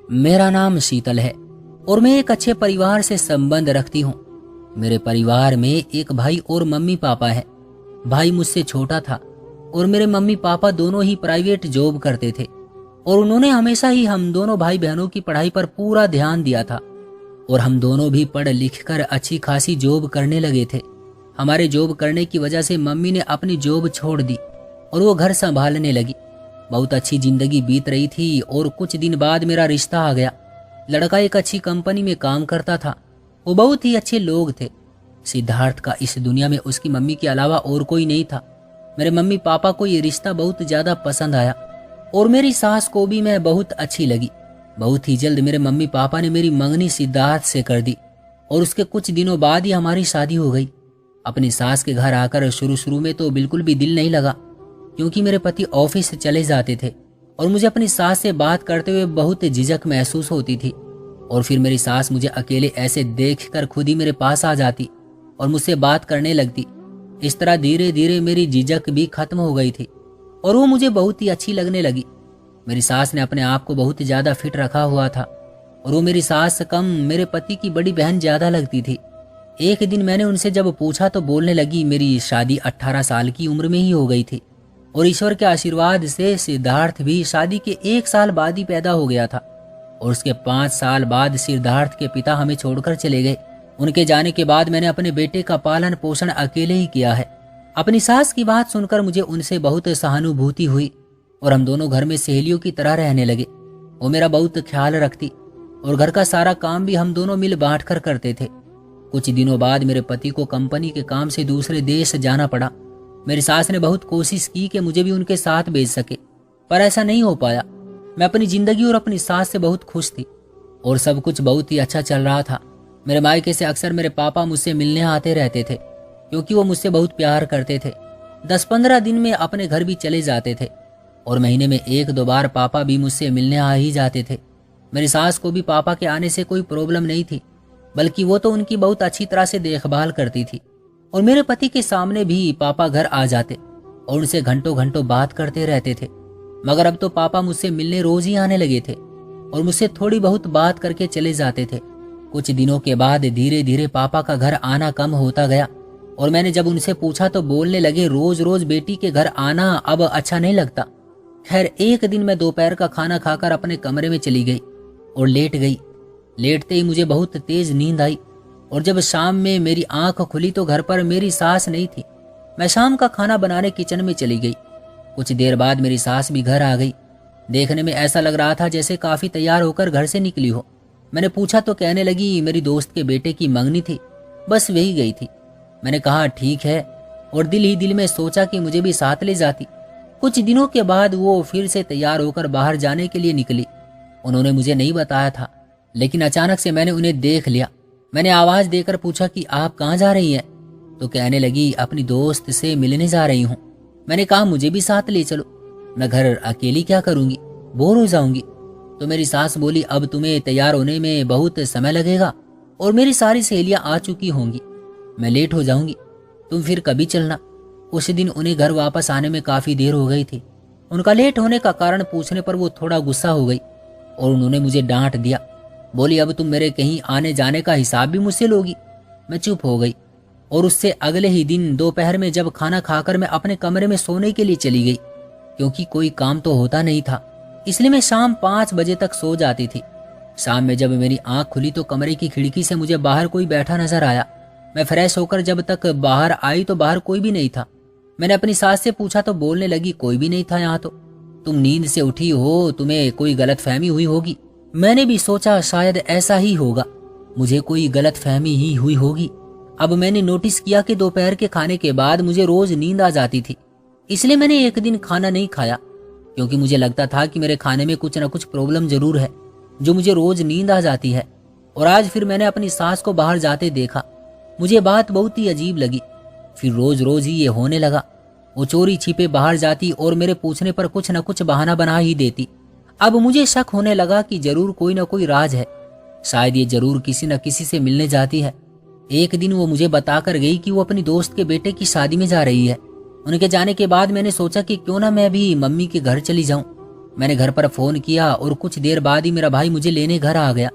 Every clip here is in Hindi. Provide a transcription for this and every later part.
मेरा नाम शीतल है और मैं एक अच्छे परिवार से संबंध रखती हूँ। मेरे परिवार में एक भाई और मम्मी पापा है। भाई मुझसे छोटा था और मेरे मम्मी पापा दोनों ही प्राइवेट जॉब करते थे और उन्होंने हमेशा ही हम दोनों भाई बहनों की पढ़ाई पर पूरा ध्यान दिया था और हम दोनों भी पढ़ लिख कर अच्छी खासी जॉब करने लगे थे। हमारे जॉब करने की वजह से मम्मी ने अपनी जॉब छोड़ दी और वो घर संभालने लगी। बहुत अच्छी जिंदगी बीत रही थी और कुछ दिन बाद मेरा रिश्ता आ गया। लड़का एक अच्छी कंपनी में काम करता था। वो बहुत ही अच्छे लोग थे। सिद्धार्थ का इस दुनिया में उसकी मम्मी के अलावा और कोई नहीं था। मेरे मम्मी पापा को ये रिश्ता बहुत ज्यादा पसंद आया और मेरी सास को भी मैं बहुत अच्छी लगी। बहुत ही जल्द मेरे मम्मी पापा ने मेरी मंगनी सिद्धार्थ से कर दी और उसके कुछ दिनों बाद ही हमारी शादी हो गई। अपनी सास के घर आकर शुरू में तो बिल्कुल भी दिल नहीं लगा, क्योंकि मेरे पति ऑफिस से चले जाते थे और मुझे अपनी सास से बात करते हुए बहुत झिझक महसूस होती थी। और फिर मेरी सास मुझे अकेले ऐसे देखकर खुद ही मेरे पास आ जाती और मुझसे बात करने लगती। इस तरह धीरे धीरे मेरी झिझक भी खत्म हो गई थी और वो मुझे बहुत ही अच्छी लगने लगी। मेरी सास ने अपने आप को बहुत ज्यादा फिट रखा हुआ था और वो मेरी सास कम मेरे पति की बड़ी बहन ज्यादा लगती थी। एक दिन मैंने उनसे जब पूछा तो बोलने लगी मेरी शादी 18 साल की उम्र में ही हो गई थी और ईश्वर के आशीर्वाद से सिद्धार्थ भी शादी के 1 साल बाद ही पैदा हो गया था और उसके 5 साल बाद सिद्धार्थ के पिता हमें छोड़कर चले गए। उनके जाने के बाद मैंने अपने बेटे का पालन पोषण अकेले ही किया है। अपनी सास की बात सुनकर मुझे उनसे बहुत सहानुभूति हुई और हम दोनों घर में सहेलियों की तरह रहने लगे। वो मेरा बहुत ख्याल रखती और घर का सारा काम भी हम दोनों मिल बांट कर करते थे। कुछ दिनों बाद मेरे पति को कंपनी के काम से दूसरे देश जाना पड़ा। मेरी सास ने बहुत कोशिश की कि मुझे भी उनके साथ भेज सके, पर ऐसा नहीं हो पाया। मैं अपनी जिंदगी और अपनी सास से बहुत खुश थी और सब कुछ बहुत ही अच्छा चल रहा था। मेरे मायके से अक्सर मेरे पापा मुझसे मिलने आते रहते थे, क्योंकि वो मुझसे बहुत प्यार करते थे। 10-15 दिन में अपने घर भी चले जाते थे और महीने में 1-2 बार पापा भी मुझसे मिलने आ ही जाते थे। मेरी सास को भी पापा के आने से कोई प्रॉब्लम नहीं थी, बल्कि वो तो उनकी बहुत अच्छी तरह से देखभाल करती थी। और मेरे पति के सामने भी पापा घर आ जाते और उनसे घंटों घंटों बात करते रहते थे। मगर अब तो पापा मुझसे मिलने रोज ही आने लगे थे और मुझसे थोड़ी बहुत बात करके चले जाते थे। कुछ दिनों के बाद धीरे धीरे पापा का घर आना कम होता गया और मैंने जब उनसे पूछा तो बोलने लगे रोज रोज बेटी के घर आना अब अच्छा नहीं लगता। खैर, एक दिन मैं दोपहर का खाना खाकर अपने कमरे में चली गई और लेट गई। लेटते ही मुझे बहुत तेज नींद आई और जब शाम में मेरी आंख खुली तो घर पर मेरी सास नहीं थी। मैं शाम का खाना बनाने किचन में चली गई। कुछ देर बाद मेरी सास भी घर आ गई। देखने में ऐसा लग रहा था जैसे काफी तैयार होकर घर से निकली हो। मैंने पूछा तो कहने लगी मेरी दोस्त के बेटे की मंगनी थी, बस वही गई थी। मैंने कहा ठीक है और दिल ही दिल में सोचा कि मुझे भी साथ ले जाती। कुछ दिनों के बाद वो फिर से तैयार होकर बाहर जाने के लिए निकली। उन्होंने मुझे नहीं बताया था, लेकिन अचानक से मैंने उन्हें देख लिया। मैंने आवाज देकर पूछा कि आप कहाँ जा रही हैं? तो कहने लगी अपनी दोस्त से मिलने जा रही हूँ। मैंने कहा मुझे भी साथ ले चलो, मैं घर अकेली क्या करूंगी, बोर हो जाऊंगी। तो मेरी सास बोली अब तुम्हें तैयार होने में बहुत समय लगेगा और मेरी सारी सहेलियां आ चुकी होंगी, मैं लेट हो जाऊंगी, तुम फिर कभी चलना। उस दिन उन्हें घर वापस आने में काफी देर हो गई थी। उनका लेट होने का कारण पूछने पर वो थोड़ा गुस्सा हो गई और उन्होंने मुझे डांट दिया। बोली अब तुम मेरे कहीं आने जाने का हिसाब भी मुझसे लोगी। मैं चुप हो गई और उससे अगले ही दिन दोपहर में जब खाना खाकर मैं अपने कमरे में सोने के लिए चली गई, क्योंकि कोई काम तो होता नहीं था, इसलिए मैं शाम 5 बजे तक सो जाती थी। शाम में जब मेरी आंख खुली तो कमरे की खिड़की से मुझे बाहर कोई बैठा नजर आया। मैं फ्रेश होकर जब तक बाहर आई तो बाहर कोई भी नहीं था। मैंने अपनी सास से पूछा तो बोलने लगी कोई भी नहीं था यहाँ तो, तुम नींद से उठी हो, तुम्हें कोई गलतफहमी हुई होगी। मैंने भी सोचा शायद ऐसा ही होगा, मुझे कोई गलतफहमी ही हुई होगी। अब मैंने नोटिस किया कि दोपहर के खाने के बाद मुझे रोज नींद आ जाती थी, इसलिए मैंने एक दिन खाना नहीं खाया, क्योंकि मुझे लगता था कि मेरे खाने में कुछ न कुछ प्रॉब्लम जरूर है जो मुझे रोज नींद आ जाती है। और आज फिर मैंने अपनी सास को बाहर जाते देखा। मुझे बात बहुत ही अजीब लगी। फिर रोज रोज ही ये होने लगा। वो चोरी छिपे बाहर जाती और मेरे पूछने पर कुछ न कुछ बहाना बना ही देती। अब मुझे शक होने लगा कि जरूर कोई न कोई राज है, शायद ये जरूर किसी न किसी से मिलने जाती है। एक दिन वो मुझे बताकर गई कि वो अपनी दोस्त के बेटे की शादी में जा रही है। उनके जाने के बाद मैंने सोचा कि क्यों ना मैं भी मम्मी के घर चली जाऊं। मैंने घर पर फोन किया और कुछ देर बाद ही मेरा भाई मुझे लेने घर आ गया।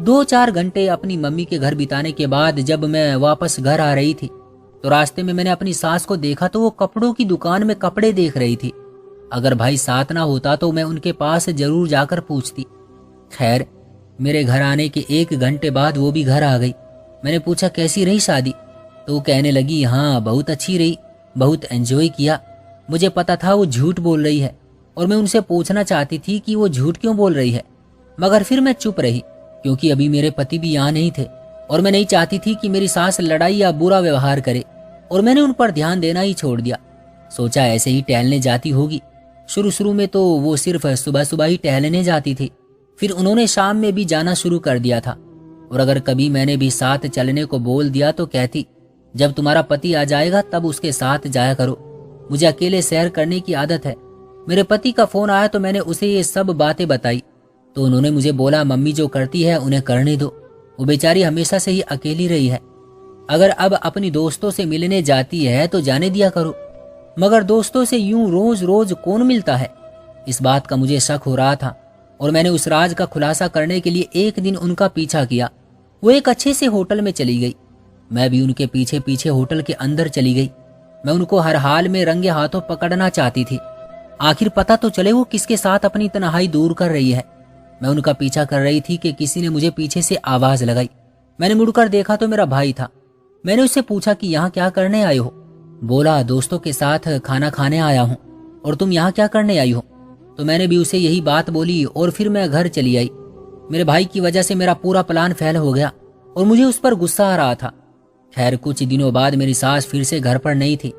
2-4 घंटे अपनी मम्मी के घर बिताने के बाद जब मैं वापस घर आ रही थी तो रास्ते में मैंने अपनी सास को देखा तो वो कपड़ों की दुकान में कपड़े देख रही थी। अगर भाई साथ ना होता तो मैं उनके पास जरूर जाकर पूछती। खैर, मेरे घर आने के 1 घंटे बाद वो भी घर आ गई। मैंने पूछा कैसी रही शादी, तो वो कहने लगी हाँ बहुत अच्छी रही, बहुत एंजॉय किया। मुझे पता था वो झूठ बोल रही है और मैं उनसे पूछना चाहती थी कि वो झूठ क्यों बोल रही है, मगर फिर मैं चुप रही क्योंकि अभी मेरे पति भी यहाँ नहीं थे और मैं नहीं चाहती थी कि मेरी सास लड़ाई या बुरा व्यवहार करे, और मैंने उन पर ध्यान देना ही छोड़ दिया। सोचा ऐसे ही टहलने जाती होगी। शुरू में तो वो सिर्फ सुबह सुबह ही टहलने जाती थी, फिर उन्होंने शाम में भी जाना शुरू कर दिया था। और अगर कभी मैंने भी साथ चलने को बोल दिया तो कहती जब तुम्हारा पति आ जाएगा तब उसके साथ जाया करो, मुझे अकेले सैर करने की आदत है। मेरे पति का फोन आया तो मैंने उसे ये सब बातें बताई तो उन्होंने मुझे बोला मम्मी जो करती है उन्हें करने दो, वो बेचारी हमेशा से ही अकेली रही है। अगर अब अपनी दोस्तों से मिलने जाती है तो जाने दिया करो, मगर दोस्तों से यूं रोज रोज कौन मिलता है। इस बात का मुझे शक हो रहा था और मैंने उस राज का खुलासा करने के लिए एक दिन उनका पीछा किया। वो एक अच्छे से होटल में चली गई, मैं भी उनके पीछे पीछे होटल के अंदर चली गई। मैं उनको हर हाल में रंगे हाथों पकड़ना चाहती थी, आखिर पता तो चले वो किसके साथ अपनी तन्हाई दूर कर रही है। मैं उनका पीछा कर रही थी कि किसी ने मुझे पीछे से आवाज लगाई। मैंने मुड़कर देखा तो मेरा भाई था। मैंने उससे पूछा कि यहाँ क्या करने आए हो? बोला दोस्तों के साथ खाना खाने आया हूँ। और तुम यहाँ क्या करने आई हो? तो मैंने भी उसे यही बात बोली और फिर मैं घर चली आई। मेरे भाई की वजह से मेरा पूरा प्लान फेल हो गया और मुझे उस पर गुस्सा आ रहा था। खैर, कुछ दिनों बाद मेरी सास फिर से घर पर नहीं थी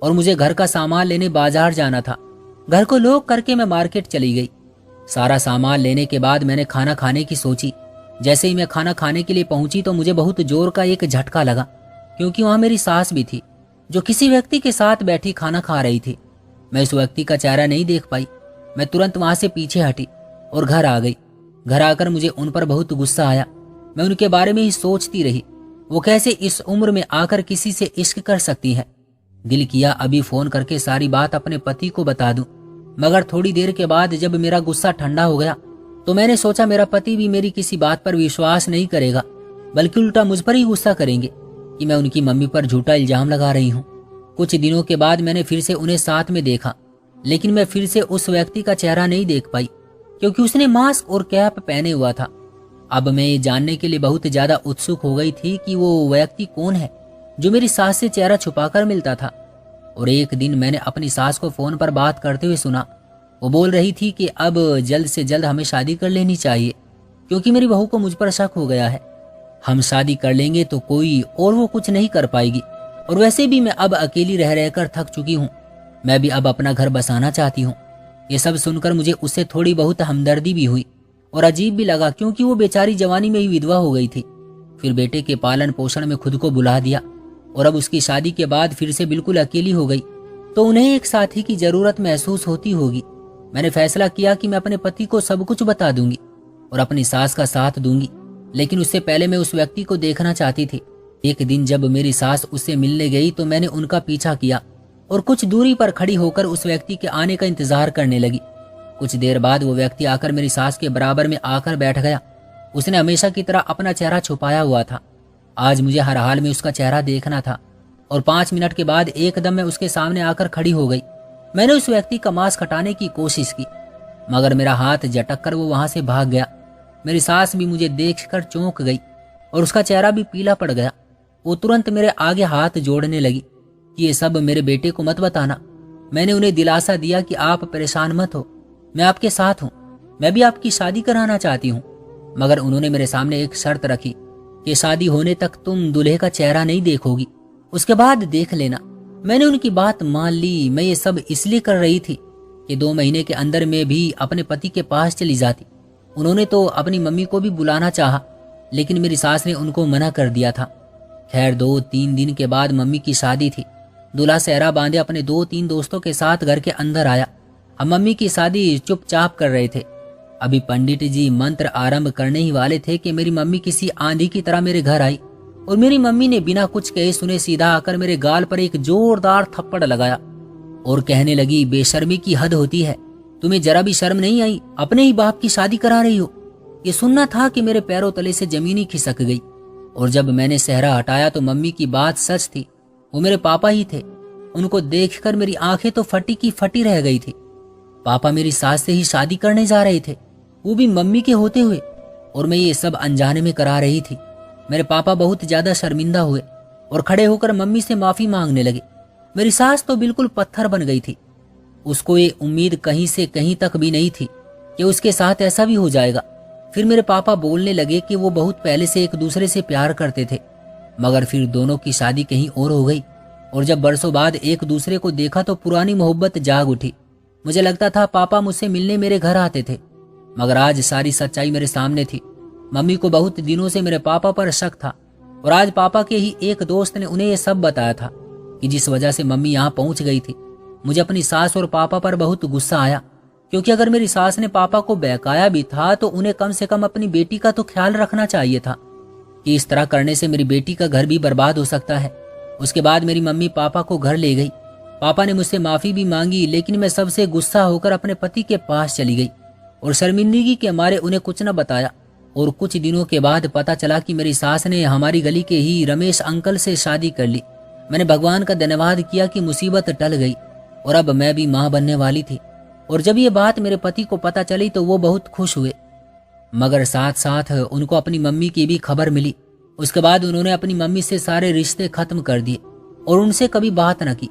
और मुझे घर का सामान लेने बाजार जाना था। घर को लॉक करके मैं मार्केट चली गई। सारा सामान लेने के बाद मैंने खाना खाने की सोची। जैसे ही मैं खाना खाने के लिए पहुंची तो मुझे बहुत जोर का एक झटका लगा, क्योंकि वहां मेरी सास भी थी जो किसी व्यक्ति के साथ बैठी खाना खा रही थी। मैं उस व्यक्ति का चेहरा नहीं देख पाई। मैं तुरंत वहां से पीछे हटी और घर आ गई। घर आकर मुझे उन पर बहुत गुस्सा आया। मैं उनके बारे में ही सोचती रही, वो कैसे इस उम्र में आकर किसी से इश्क कर सकती है। दिल किया अभी फोन करके सारी बात अपने पति को बता दूं, मगर थोड़ी देर के बाद जब मेरा गुस्सा ठंडा हो गया तो मैंने सोचा मेरा पति भी मेरी किसी बात पर विश्वास नहीं करेगा, बल्कि उल्टा मुझ पर ही गुस्सा करेंगे कि मैं उनकी मम्मी पर झूठा इल्जाम लगा रही हूँ। कुछ दिनों के बाद मैंने फिर से उन्हें साथ में देखा, लेकिन मैं फिर से उस व्यक्ति का चेहरा नहीं देख पाई क्योंकि उसने मास्क और कैप पहने हुआ था। अब मैं ये जानने के लिए बहुत ज्यादा उत्सुक हो गई थी कि वो व्यक्ति कौन है जो मेरी सास से चेहरा छुपाकर मिलता था। और एक दिन मैंने अपनी सास को फोन पर बात करते हुए सुना। वो बोल रही थी कि अब जल्द से जल्द हमें शादी कर लेनी चाहिए क्योंकि मेरी बहू को मुझ पर शक हो गया है। हम शादी कर लेंगे तो कोई और वो कुछ नहीं कर पाएगी, और वैसे भी मैं अब अकेली रह रहकर थक चुकी हूँ। मैं भी अब अपना घर बसाना चाहती हूँ। ये सब सुनकर मुझे उससे थोड़ी बहुत हमदर्दी भी हुई और अजीब भी लगा, क्योंकि वो बेचारी जवानी में ही विधवा हो गई थी। फिर बेटे के पालन पोषण में खुद को बुला दिया और अब उसकी शादी के बाद फिर से बिल्कुल अकेली हो गई, तो उन्हें एक साथी की जरूरत महसूस होती होगी। मैंने फैसला किया कि मैं अपने पति को सब कुछ बता दूंगी और अपनी सास का साथ दूंगी, लेकिन उससे पहले मैं उस व्यक्ति को देखना चाहती थी। एक दिन जब मेरी सास उससे मिलने गई तो मैंने उनका पीछा किया और कुछ दूरी पर खड़ी होकर उस व्यक्ति के आने का इंतजार करने लगी। कुछ देर बाद वो व्यक्ति आकर मेरी सास के बराबर में आकर बैठ गया। उसने हमेशा की तरह अपना चेहरा छुपाया हुआ था। आज मुझे हर हाल में उसका चेहरा देखना था और 5 मिनट के बाद एकदम मैं उसके सामने आकर खड़ी हो गई। मैंने उस व्यक्ति का मास्क हटाने की कोशिश की, मगर मेरा हाथ झटक कर वो वहां से भाग गया। मेरी सास भी मुझे देखकर चौंक गई और उसका चेहरा भी पीला पड़ गया। वो तुरंत मेरे आगे हाथ जोड़ने लगी कि ये सब मेरे बेटे को मत बताना। मैंने उन्हें दिलासा दिया कि आप परेशान मत हो, मैं आपके साथ हूँ, मैं भी आपकी शादी कराना चाहती हूँ। मगर उन्होंने मेरे सामने एक शर्त रखी कि शादी होने तक तुम दूल्हे का चेहरा नहीं देखोगी, उसके बाद देख लेना। मैंने उनकी बात मान ली। मैं ये सब इसलिए कर रही थी कि 2 महीने के अंदर मैं भी अपने पति के पास चली जाती। उन्होंने तो अपनी मम्मी को भी बुलाना चाहा, लेकिन मेरी सास ने उनको मना कर दिया था। खैर 2-3 दिन के बाद मम्मी की शादी थी। दूल्हा सेहरा बांधे अपने 2-3 दोस्तों के साथ घर के अंदर आया। हम मम्मी की शादी चुपचाप कर रहे थे। अभी पंडित जी मंत्र आरंभ करने ही वाले थे कि मेरी मम्मी किसी आंधी की तरह मेरे घर आई और मेरी मम्मी ने बिना कुछ कहे सुने सीधा आकर मेरे गाल पर एक जोरदार थप्पड़ लगाया और कहने लगी, बेशर्मी की हद होती है, तुम्हें जरा भी शर्म नहीं आई? अपने ही बाप की शादी करा रही हो। ये सुनना था कि मेरे पैरों तले से जमीन ही खिसक गई। और जब मैंने सेहरा हटाया तो मम्मी की बात सच थी, वो मेरे पापा ही थे। उनको देखकर मेरी आंखें तो फटी की फटी रह गई थी। पापा मेरी सास से ही शादी करने जा रहे थे, वो भी मम्मी के होते हुए, और मैं ये सब अनजाने में करा रही थी। मेरे पापा बहुत ज्यादा शर्मिंदा हुए और खड़े होकर मम्मी से माफी मांगने लगे। मेरी सास तो बिल्कुल पत्थर बन गई थी। उसको ये उम्मीद कहीं से कहीं तक भी नहीं थी कि उसके साथ ऐसा भी हो जाएगा। फिर मेरे पापा बोलने लगे कि वो बहुत पहले से एक दूसरे से प्यार करते थे, मगर फिर दोनों की शादी कहीं और हो गई। और जब बरसों बाद एक दूसरे को देखा तो पुरानी मोहब्बत जाग उठी। मुझे लगता था पापा मुझसे मिलने मेरे घर आते थे, मगर आज सारी सच्चाई मेरे सामने थी। मम्मी को बहुत दिनों से मेरे पापा पर शक था, और आज पापा के ही एक दोस्त ने उन्हें यह सब बताया था कि जिस वजह से मम्मी यहाँ पहुंच गई थी। मुझे अपनी सास और पापा पर बहुत गुस्सा आया, क्योंकि अगर मेरी सास ने पापा को बहकाया भी था तो उन्हें कम से कम अपनी बेटी का तो ख्याल रखना चाहिए था, कि इस तरह करने से मेरी बेटी का घर भी बर्बाद हो सकता है। उसके बाद मेरी मम्मी पापा को घर ले गई। पापा ने मुझसे माफी भी मांगी, लेकिन मैं सबसे गुस्सा होकर अपने पति के पास चली गई और शर्मिंदगी के मारे उन्हें कुछ न बताया। और कुछ दिनों के बाद पता चला कि मेरी सास ने हमारी गली के ही रमेश अंकल से शादी कर ली। मैंने भगवान का धन्यवाद किया कि मुसीबत टल गई और अब मैं भी मां बनने वाली थी। और जब ये बात मेरे पति को पता चली तो वो बहुत खुश हुए, मगर साथ साथ उनको अपनी मम्मी की भी खबर मिली। उसके बाद उन्होंने अपनी मम्मी से सारे रिश्ते खत्म कर दिए और उनसे कभी बात न की।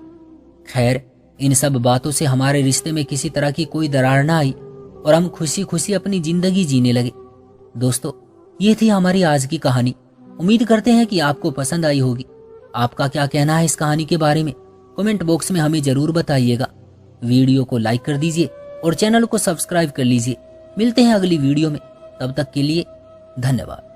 खैर, इन सब बातों से हमारे रिश्ते में किसी तरह की कोई दरार ना आई और हम खुशी खुशी अपनी जिंदगी जीने लगे। दोस्तों, ये थी हमारी आज की कहानी। उम्मीद करते हैं कि आपको पसंद आई होगी। आपका क्या कहना है इस कहानी के बारे में? कमेंट बॉक्स में हमें जरूर बताइएगा। वीडियो को लाइक कर दीजिए और चैनल को सब्सक्राइब कर लीजिए। मिलते हैं अगली वीडियो में, तब तक के लिए धन्यवाद।